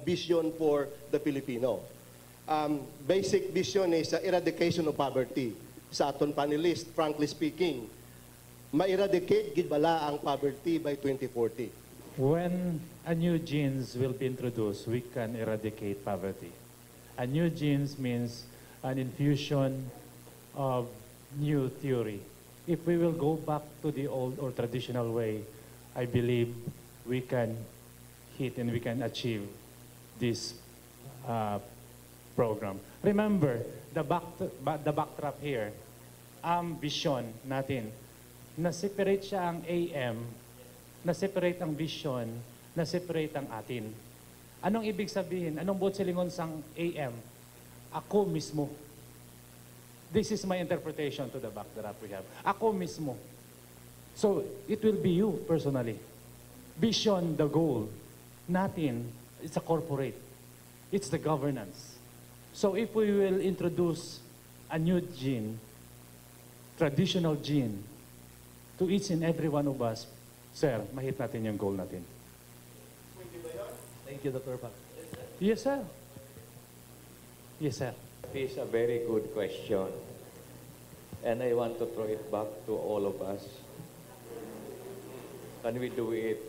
vision for the Filipino. Basic vision is eradication of poverty. Sa aton panelist, frankly speaking, ma-eradicate gid bala ang poverty by 2040. When a new genes will be introduced, we can eradicate poverty. A new genes means an infusion of new theory. If we will go back to the old or traditional way, I believe we can hit and we can achieve this program. Remember, the backdrop here, vision natin, na-separate siya ang AM, na-separate ang vision, na-separate ang atin. Anong ibig sabihin? Anong buot silingon sang AM? Ako mismo. This is my interpretation to the backdrop we have. Ako mismo. So, it will be you personally. Vision, the goal. Natin, it's a corporate. It's the governance. So if we will introduce a new gene, traditional gene, to each and every one of us, sir, mahit natin yung goal natin. Thank you, Dr. Pak. Yes, sir. Yes, sir. This is a very good question. And I want to throw it back to all of us. Can we do it?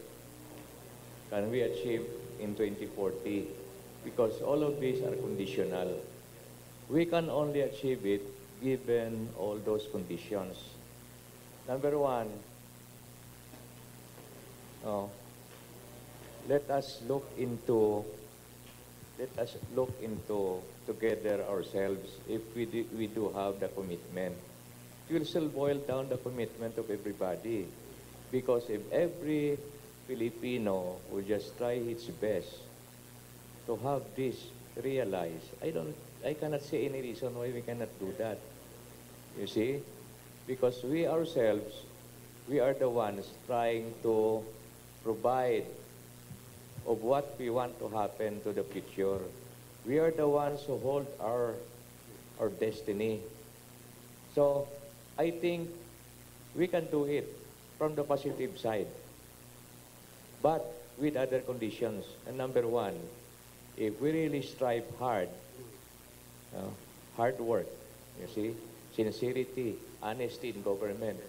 Can we achieve in 2040? Because all of these are conditional. We can only achieve it given all those conditions. Number one, let us look into together ourselves if we do have the commitment. It will still boil down the commitment of everybody. Because if every Filipino will just try its best to have this realized, I cannot see any reason why we cannot do that. You see? Because we ourselves, we are the ones trying to provide of what we want to happen to the future. We are the ones who hold our destiny. So, I think we can do it from the positive side, but with other conditions. And number one, if we really strive hard, hard work, you see, sincerity, honesty in government,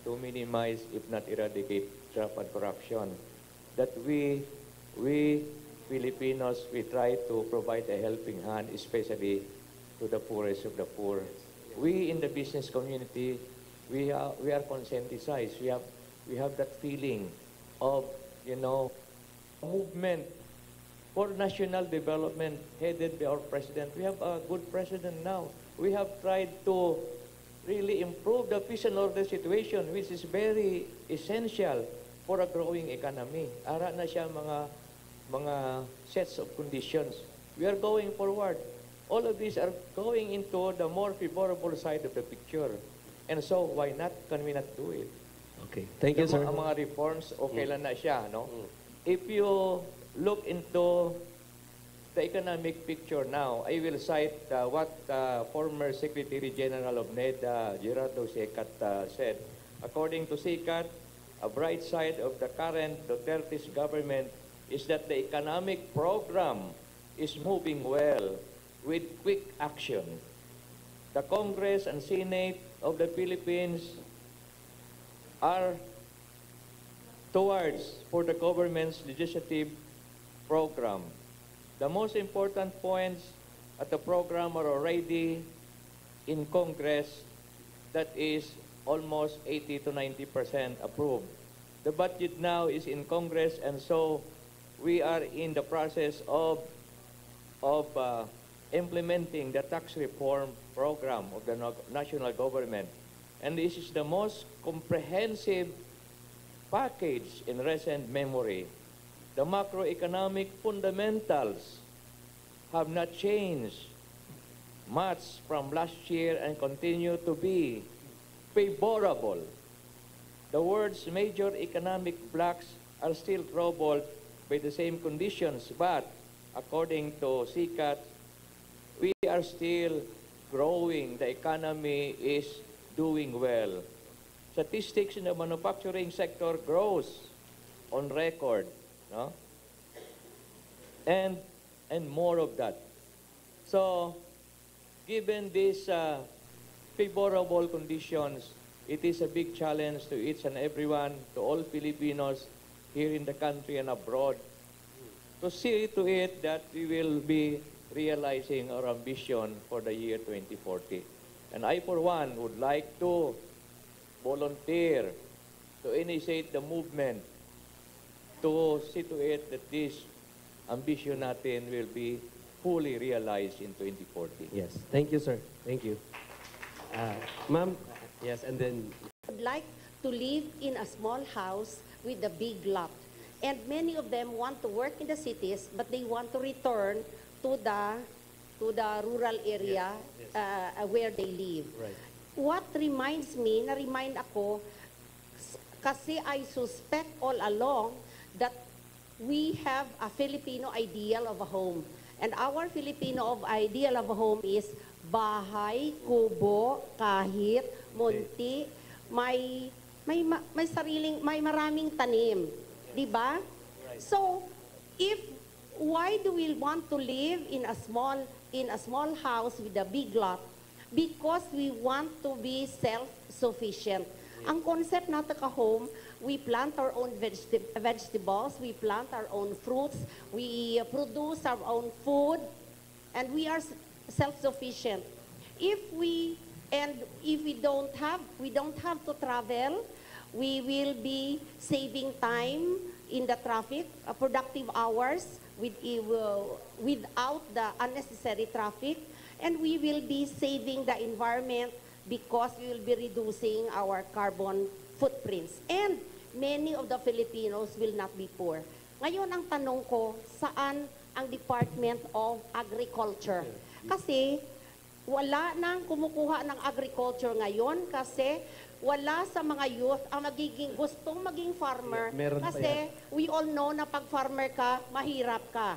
to minimize, if not eradicate, graft and corruption, that we Filipinos, we try to provide a helping hand, especially to the poorest of the poor. We in the business community, we are conscientized. We have that feeling of, movement for national development headed by our president. We have a good president now. We have tried to really improve the peace and order situation, which is very essential for a growing economy. Ara na siya mga sets of conditions. We are going forward. All of these are going into the more favorable side of the picture. And so, why not? Can we not do it? Okay. Thank you, sir. Ang mga reforms, okay lang na siya, no? If you look into the economic picture now, I will cite what former Secretary General of NED, Gerardo Secat, said. According to Secat, a bright side of the current Duterte's government is that the economic program is moving well with quick action. The Congress and Senate of the Philippines are towards for the government's legislative program. The most important points at the program are already in Congress, that is almost 80 to 90% approved. The budget now is in Congress, and so we are in the process of implementing the tax reform program of the national government. And this is the most comprehensive package in recent memory. The macroeconomic fundamentals have not changed much from last year and continue to be favorable. The world's major economic blocs are still troubled by the same conditions, but according to CCAT, we are still growing. The economy is doing well. Statistics in the manufacturing sector grows on record. No? and more of that. So, given these favorable conditions, it is a big challenge to each and everyone, to all Filipinos here in the country and abroad, to see to it that we will be realizing our ambition for the year 2040. And I, for one, would like to volunteer to initiate the movement to see to it that this ambition natin will be fully realized in 2040. Yes. Thank you, sir. Thank you. Ma'am, yes, and then Would like to live in a small house with a big lot. And many of them want to work in the cities, but they want to return to the rural area where they live. Right. What reminds me, na-remind ako, kasi I suspect all along that we have a Filipino ideal of a home. And our Filipino ideal of a home is bahay, kubo, kahit, munti, may maraming tanim, 'di ba? So, why do we want to live in a small house with a big lot? Because we want to be self-sufficient. Ang concept natin ka home, we plant our own vegetables, we plant our own fruits, we produce our own food, and we are self-sufficient. If we don't have to travel, we will be saving time in the traffic, productive hours without the unnecessary traffic, and we will be saving the environment because we will be reducing our carbon footprints. And many of the Filipinos will not be poor. Ngayon, ang tanong ko, saan ang Department of Agriculture? Kasi wala nang kumukuha ng agriculture ngayon kasi wala sa mga youth ang gustong maging farmer Meron pa kasi we all know na pag farmer ka, mahirap ka.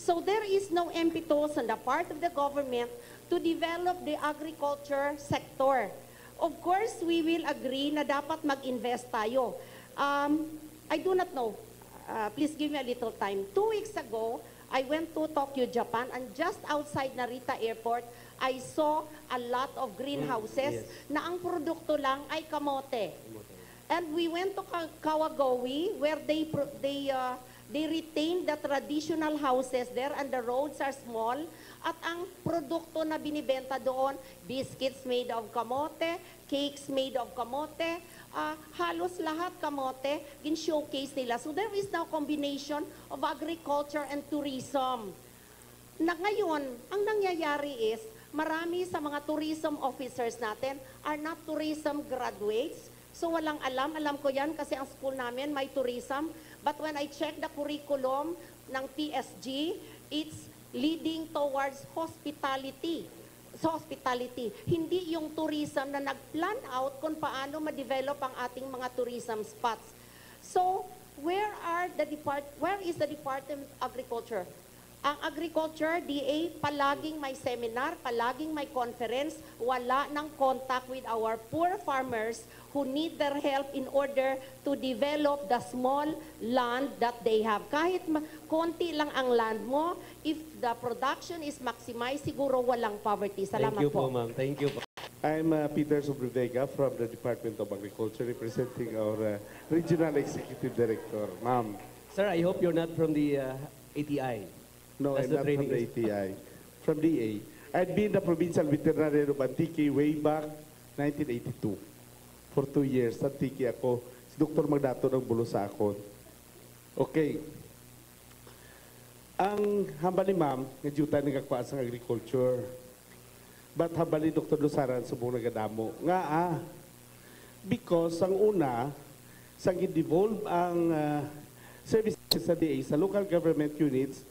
So there is no impetus on the part of the government to develop the agriculture sector. Of course, we will agree na dapat mag-invest tayo. I do not know. Please give me a little time. 2 weeks ago, I went to Tokyo, Japan, and just outside Narita Airport, I saw a lot of greenhouses na ang produkto lang ay kamote. And we went to Kawagoe where they retain the traditional houses there and the roads are small. At ang produkto na binibenta doon, biscuits made of kamote, cakes made of kamote, halos lahat kamote, in-showcase nila. So there is now combination of agriculture and tourism. Na ngayon, ang nangyayari is, marami sa mga tourism officers natin are not tourism graduates. So walang alam. Alam ko yan kasi ang school namin may tourism. But when I check the curriculum ng PSG, it's leading towards hospitality. So hospitality. Hindi yung tourism na nag-plan out kung paano ma-develop ang ating mga tourism spots. So, where is the Department of Agriculture? Ang agriculture, DA, palaging may seminar, palaging may conference, wala ng contact with our poor farmers who need their help in order to develop the small land that they have. Kahit konti lang ang land mo, if the production is maximized, siguro walang poverty. Salamat thank you po. po, ma'am. Thank you po. I'm Peter Sobrevega from the Department of Agriculture, representing our Regional Executive Director. Ma'am. Sir, I hope you're not from the ATI. No, That's I'm the not from training the ATI. From DA. I'd been the Provincial Veterinarian of Antique way back 1982. For 2 years, Antique ako. Si Dr. Magdato ng bulo sa akon. Okay. Ang hamba ni ma'am, nga juta ng kakwa sa agriculture. But hamba ni Dr. Lusaran, subong nagadamo. Nga because ang una, sang i-devolve ang services sa DA sa local government units,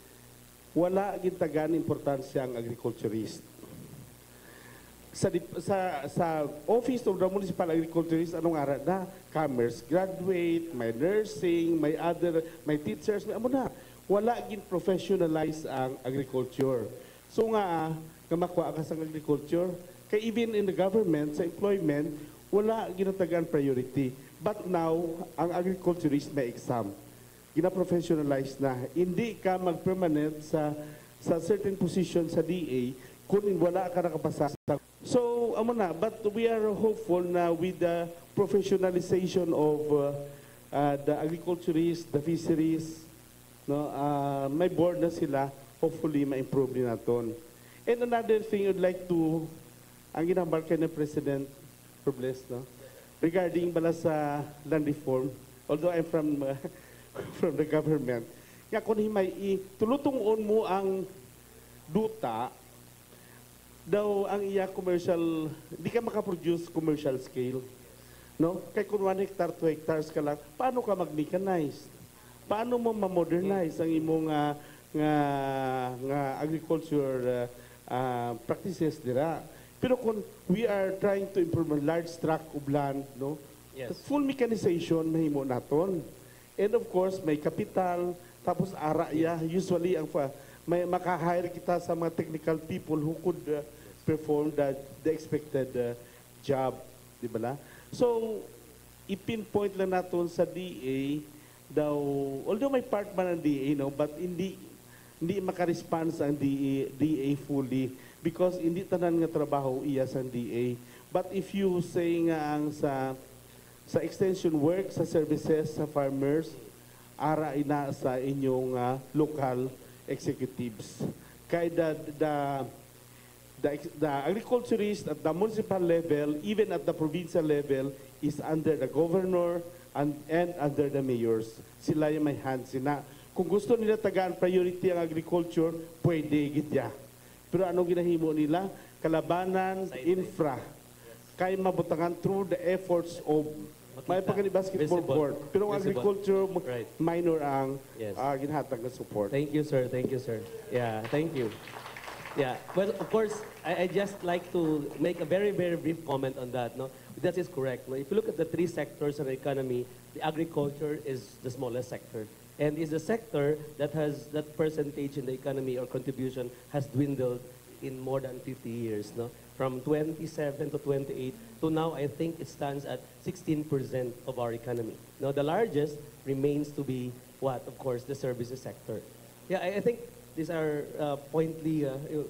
wala gintagan importansya ang agriculturist. Sa Office of the Municipal Agriculturist, anong aral na? Commerce graduate, may nursing, may teachers, may amo na. Wala gin-professionalize ang agriculture. So nga makuha ka sa agriculture, kay even in the government, sa employment, wala ginatagan priority. But now, ang agriculturist may exam. gina-professionalize na. Hindi ka mag-permanent sa certain position sa DA kung wala ka nakapasa. So, amo na, but we are hopeful na with the professionalization of the agriculturists, the fisheries, no, may board na sila, hopefully ma-improve din natin. And another thing I'd like to, ang ginamarka ng President Robles, no, regarding bala sa land reform, although I'm from from the government, nga kung himay tulutungon mo ang duta, daw ang iya commercial, di ka makaproduce commercial scale. No? Kaya kung 1 hectare, 2 hectares ka lang, paano ka mag-mechanize? Paano mo ma-modernize ang imong nga agriculture practices dira? Pero kung we are trying to improve a large tract of land, no? Yes. Full mechanization mahimo naton. And of course, may kapital, tapos ara ya, usually ang may maka-hire kita sa mga technical people who could perform the expected job, di ba la? So, ipinpoint lang natin sa DA daw, although may part man ng DA, no, but hindi maka-response ang DA fully because hindi tanan nga trabaho iya sa DA. But if you say nga ang sa extension work, sa services, sa farmers, ara ina sa inyong local executives. Kaya the agriculturist at the municipal level, even at the provincial level, is under the governor and under the mayors. Sila yung may hands na. Kung gusto nila tagaan priority ang agriculture, pwede gitya. Pero anong ginahimo nila? Kalabanan, infra. Kaya mabutangan through the efforts of may basketball Visible. court. Pero ang Visible. agriculture, Right. minor ang Yes. ginhatag na support. Thank you, sir. Thank you, sir. Yeah, thank you. Yeah, well, of course, I just like to make a very, very brief comment on that. No, that is correct. No? If you look at the three sectors of the economy, the agriculture is the smallest sector, and is the sector that has that percentage in the economy or contribution has dwindled in more than 50 years. No, from 27 to 28 to now, I think it stands at 16% of our economy. Now, the largest remains to be what? Of course, the services sector. Yeah, I think these are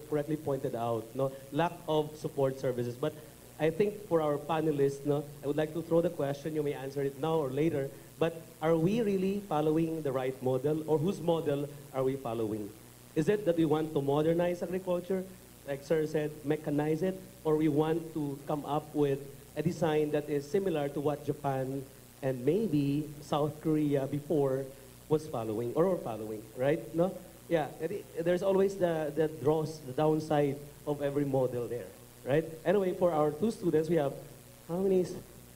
correctly pointed out, no? Lack of support services. But I think for our panelists, no, I would like to throw the question, you may answer it now or later, but are we really following the right model, or whose model are we following? Is it that we want to modernize agriculture, like Sir said, mechanize it, or we want to come up with a design that is similar to what Japan and maybe South Korea before was following, or were following, right? No? Yeah, there's always the downside of every model there, right? Anyway, for our two students, we have, how many?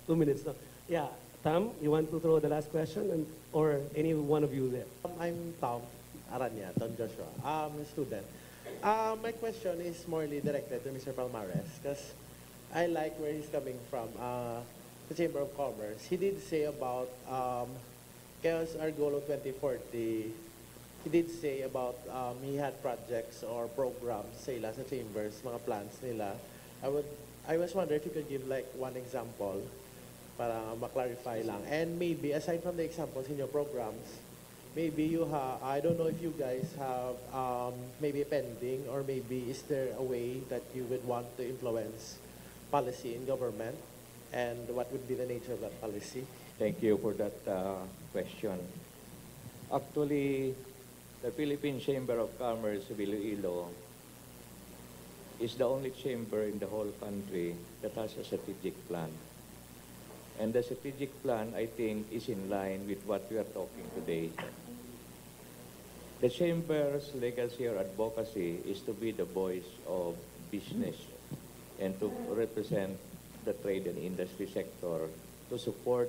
2 minutes now. Yeah, Tam, you want to throw the last question, or any one of you there? I'm Tom Aranya, Tom Joshua. I'm a student. My question is morely directed to Mr. Palmares because I like where he's coming from. The Chamber of Commerce. He did say about Chaos Our Goal of 2040. He did say about he had projects or programs sa ila sa chambers, mga plans nila. I was wondering if you could give like one example para ma-clarify lang. And maybe aside from the examples in your programs, maybe you have, I don't know if you guys have maybe pending, or maybe is there a way that you would want to influence policy in government, and what would be the nature of that policy? Thank you for that question. Actually, the Philippine Chamber of Commerce of Iloilo is the only chamber in the whole country that has a strategic plan. And the strategic plan, I think, is in line with what we are talking today. The chamber's legacy or advocacy is to be the voice of business and to represent the trade and industry sector, to support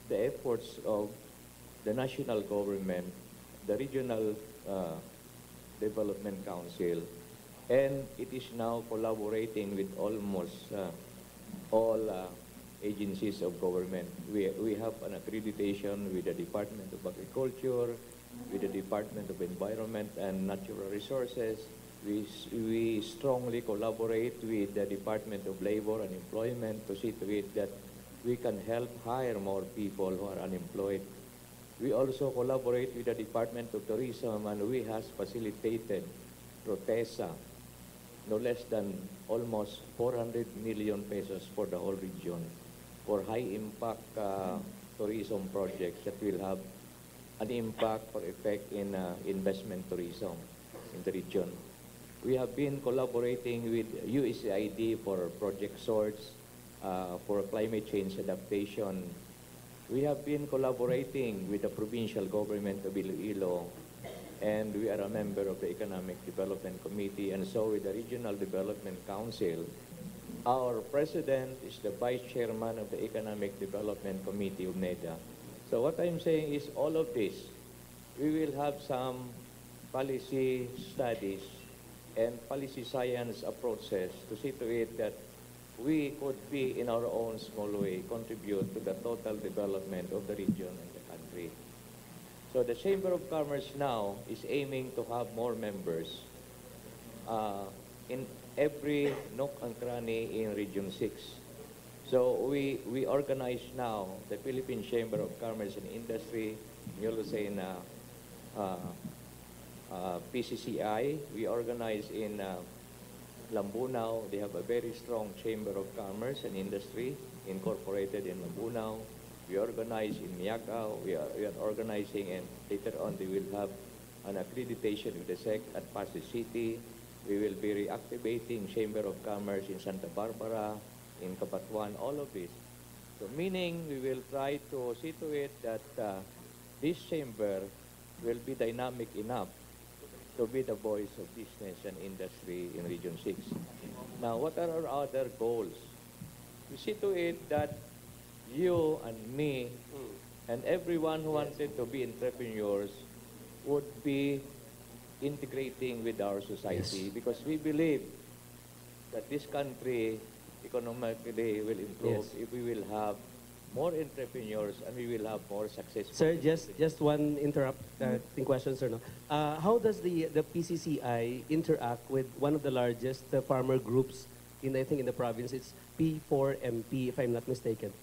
the efforts of the national government, the regional development council, and it is now collaborating with almost all agencies of government. We have an accreditation with the Department of Agriculture, with the Department of Environment and Natural Resources. We strongly collaborate with the Department of Labor and Employment to see to it that we can help hire more people who are unemployed. We also collaborate with the Department of Tourism, and we has facilitated Protesa, no less than almost 400 million pesos for the whole region for high-impact tourism projects that will have an impact or effect in investment tourism in the region. We have been collaborating with USAID for project sorts, for climate change adaptation. We have been collaborating with the provincial government of Iloilo, and we are a member of the Economic Development Committee, and so with the Regional Development Council. Our president is the vice chairman of the Economic Development Committee of NEDA. So what I'm saying is all of this, we will have some policy studies and policy science approaches to see to it that we could be, in our own small way, contribute to the total development of the region and the country. So the Chamber of Commerce now is aiming to have more members in every nook and cranny in Region 6. So we organize now the Philippine Chamber of Commerce and Industry, we also say in PCCI. We organize in Lambunao. They have a very strong Chamber of Commerce and Industry incorporated in Lambunao. We organize in Miagao. We are organizing, and later on they will have an accreditation with the SEC at Pasig City. We will be reactivating Chamber of Commerce in Santa Barbara, in Cabatuan, all of this. So meaning we will try to see to it that this chamber will be dynamic enough to be the voice of business and industry in Region 6. Now, what are our other goals? We see to it that you and me and everyone who wanted to be entrepreneurs would be integrating with our society, because we believe that this country economically will improve if we will have more entrepreneurs and we will have more successful. Sir, just one interrupting question, sir. No? How does the PCCI interact with one of the largest farmer groups in, I think, in the province? It's P4MP, if I'm not mistaken.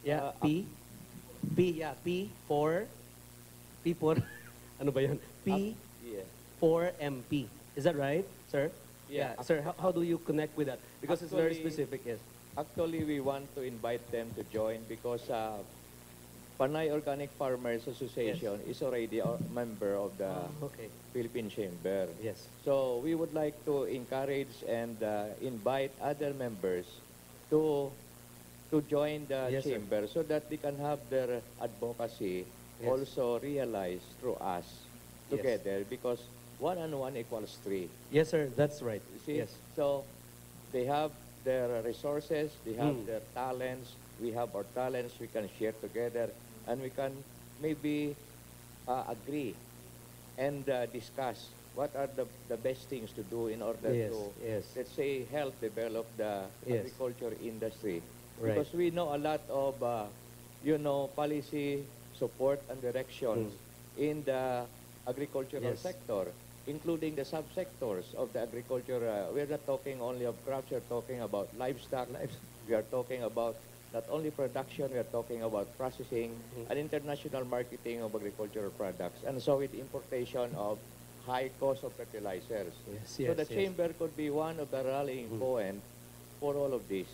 Yeah, P4, ano ba yun? P4MP. Is that right, sir? Yeah. Sir, how do you connect with that? Because it's very specific, yes. Actually, we want to invite them to join because Panay Organic Farmers Association is already a member of the Philippine Chamber. Yes. So we would like to encourage and invite other members to join the chamber so that they can have their advocacy also realized through us together, because 1 and 1 equals 3. Yes, sir, that's right. You see? Yes. So they have their resources, they have their talents, we have our talents, we can share together, and we can maybe agree and discuss what are the best things to do in order to, let's say, help develop the agriculture industry. Right. Because we know a lot of, policy support and directions in the agricultural sector, including the subsectors of the agriculture. We're not talking only of crops, we're talking about livestock. We are talking about not only production, we are talking about processing and international marketing of agricultural products. And so with importation of high cost of fertilizers. So the chamber could be one of the rallying point for all of this.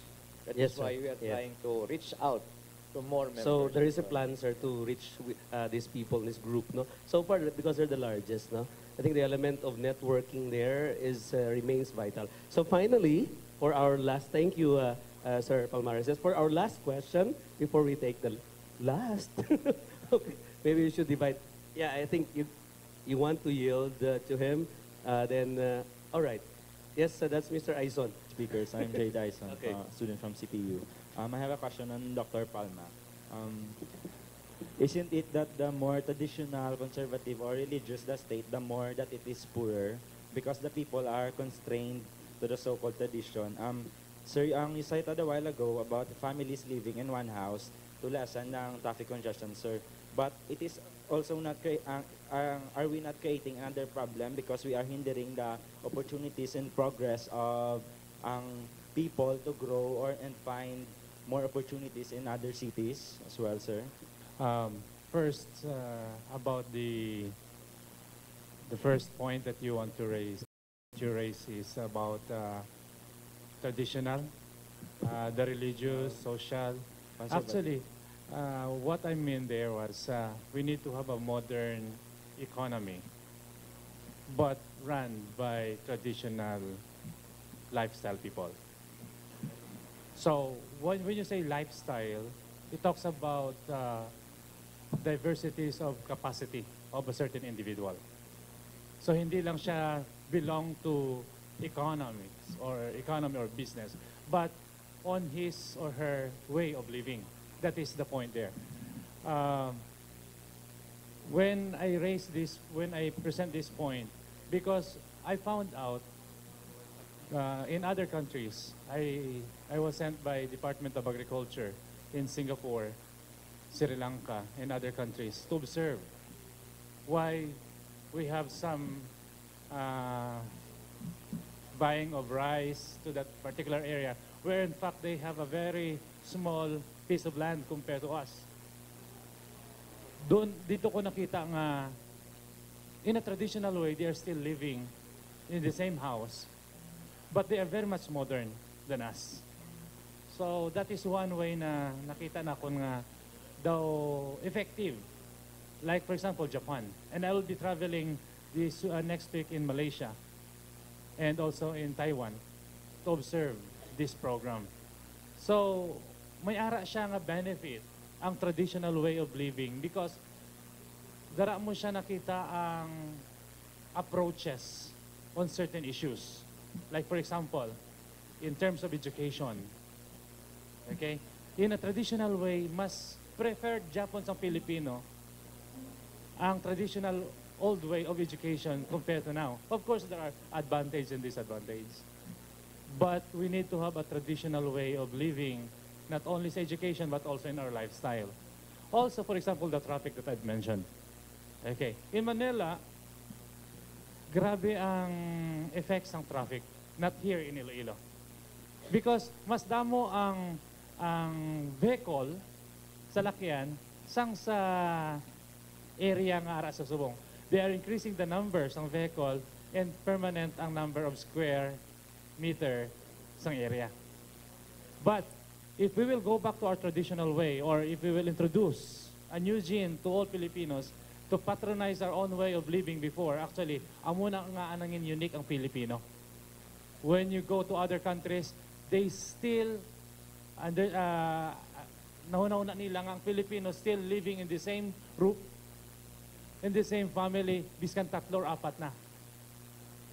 That is why we are trying to reach out to more members. So there is a plan, sir, to reach these people, this group, no? So far, because they're the largest, no? I think the element of networking there remains vital. So finally, for our last, thank you, Sir Palmares. For our last question, before we take the last, okay, maybe we should divide. Yeah, I think you want to yield to him. All right. Yes, that's Mr. Aison. Speakers, I'm Jay Dyson, student from CPU. I have a question on Dr. Palma. Isn't it that the more traditional, conservative, or religious the state, the more that it is poorer because the people are constrained to the so-called tradition? Sir, you cited a while ago about families living in one house to lessen ng traffic congestion, sir. But it is also not, are we not creating another problem because we are hindering the opportunities and progress of people to grow and find more opportunities in other cities as well, sir? First, about the first point that you want to raise. You raise is about traditional, the religious, social. Actually, what I mean there was we need to have a modern economy, but run by traditional lifestyle people. So when you say lifestyle, it talks about diversities of capacity of a certain individual. So hindi lang siya belong to economics or economy or business, but on his or her way of living. That is the point there. When I raise this, when I present this point, because I found out in other countries, I was sent by Department of Agriculture in Singapore, Sri Lanka, and other countries to observe why we have some buying of rice to that particular area, where in fact they have a very small piece of land compared to us. Dito ko nakita nga, in a traditional way, they are still living in the same house, but they are very much modern than us. So that is one way na nakita na ko nga daw effective. Like for example, Japan. And I will be traveling this next week in Malaysia and also in Taiwan to observe this program. So may ara siya nga benefit ang traditional way of living because dara mo siya nakita ang approaches on certain issues. Like for example, in terms of education. Okay? In a traditional way, mas preferred Japan sa Pilipino ang traditional old way of education compared to now. Of course, there are advantages and disadvantages. But we need to have a traditional way of living, not only sa education, but also in our lifestyle. Also, for example, the traffic that I've mentioned. Okay. In Manila, grabe ang effects ng traffic, not here in Iloilo. Because mas damo ang vehicle sa lakyan sang sa area nga ara sa Subong. They are increasing the numbers ng vehicle and permanent ang number of square meter sang area. But if we will go back to our traditional way, or if we will introduce a new gene to all Filipinos to patronize our own way of living before, actually, amo na nga anangin unique ang Filipino. When you go to other countries, they still nahunauna nila nga ang Filipinos still living in the same roof, in the same family, biskan tatlo or apat na.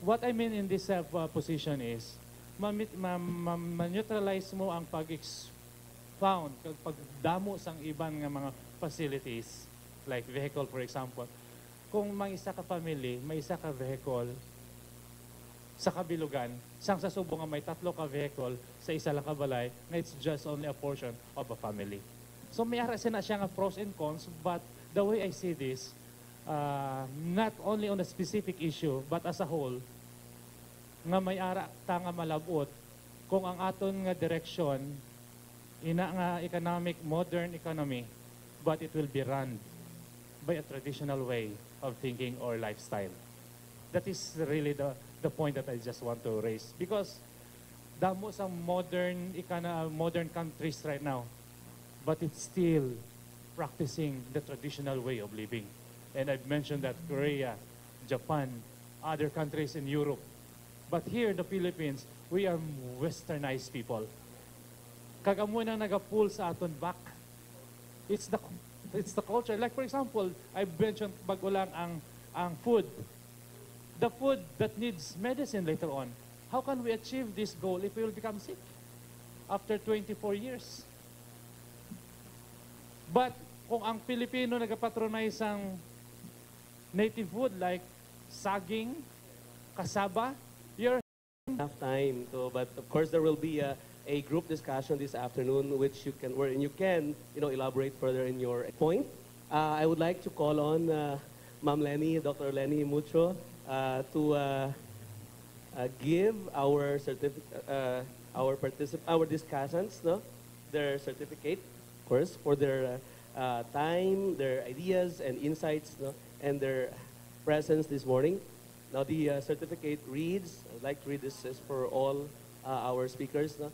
What I mean in this position is, ma-neutralize mo ang pag-expound, pagdamo sang iban nga mga facilities, like vehicle for example. Kung may isa ka family, may isa ka vehicle, sa kabilugan, sang sa Subo nga may tatlo ka vehicle sa isa lang ka balay, na it's just only a portion of a family. So may ara na siya nga pros and cons, but the way I see this, not only on a specific issue, but as a whole, nga may ara ta nga malabot kung ang aton nga direction ina nga economic, modern economy, but it will be run by a traditional way of thinking or lifestyle. That is really the point that I just want to raise. Because damo sa modern countries right now, but it's still practicing the traditional way of living. And I've mentioned that Korea, Japan, other countries in Europe. But here in the Philippines, we are westernized people. Kagamo na nagapull sa aton back. It's the culture. Like for example, I've mentioned bago lang ang food. The food that needs medicine later on. How can we achieve this goal if we will become sick after 24 years? But kung ang Pilipino nagapatronize ang native food like saging, kasaba, you're Enough time to, but of course there will be a group discussion this afternoon which you can, wherein you can, elaborate further in your point. I would like to call on Ma'am Lenny, Dr. Lenny Mucho, to give our our discussants, their certificate, of course, for their time, their ideas and insights, no, and their presence this morning. Now the certificate reads, I'd like to read this is for all our speakers. No?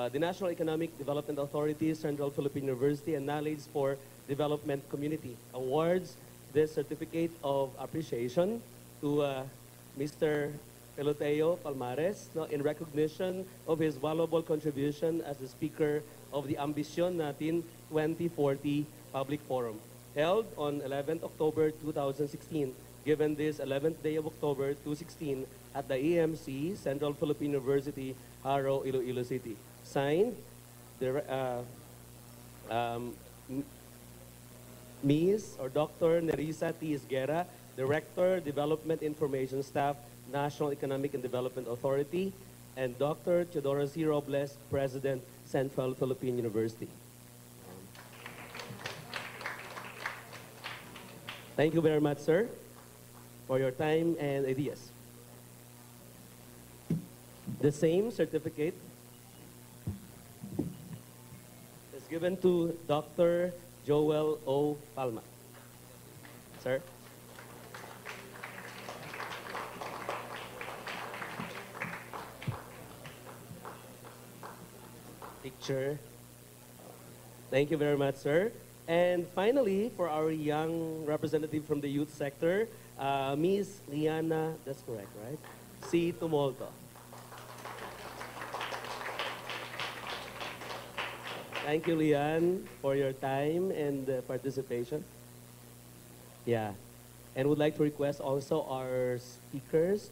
The National Economic Development Authority, Central Philippine University, and Knowledge for Development Community awards this certificate of appreciation to Mr. Peloteo Palmares, no, in recognition of his valuable contribution as the Speaker of the Ambisyon Natin 2040 Public Forum, held on 11th October 2016, given this 11th day of October 2016 at the EMC, Central Philippine University, Haro, Iloilo City. Signed, Ms. or Dr. Nerissa T. Isguera, Director, Development Information Staff, National Economic and Development Authority, and Dr. Teodoro C. Robles, President, Central Philippine University. Thank you very much, sir, for your time and ideas. The same certificate is given to Dr. Joel O. Palma. Sir. Picture. Thank you very much, sir. And finally, for our young representative from the youth sector, Ms. Liana, that's correct, right? C. Tumolto. Thank you, Lian, for your time and participation. Yeah. And would like to request also our speakers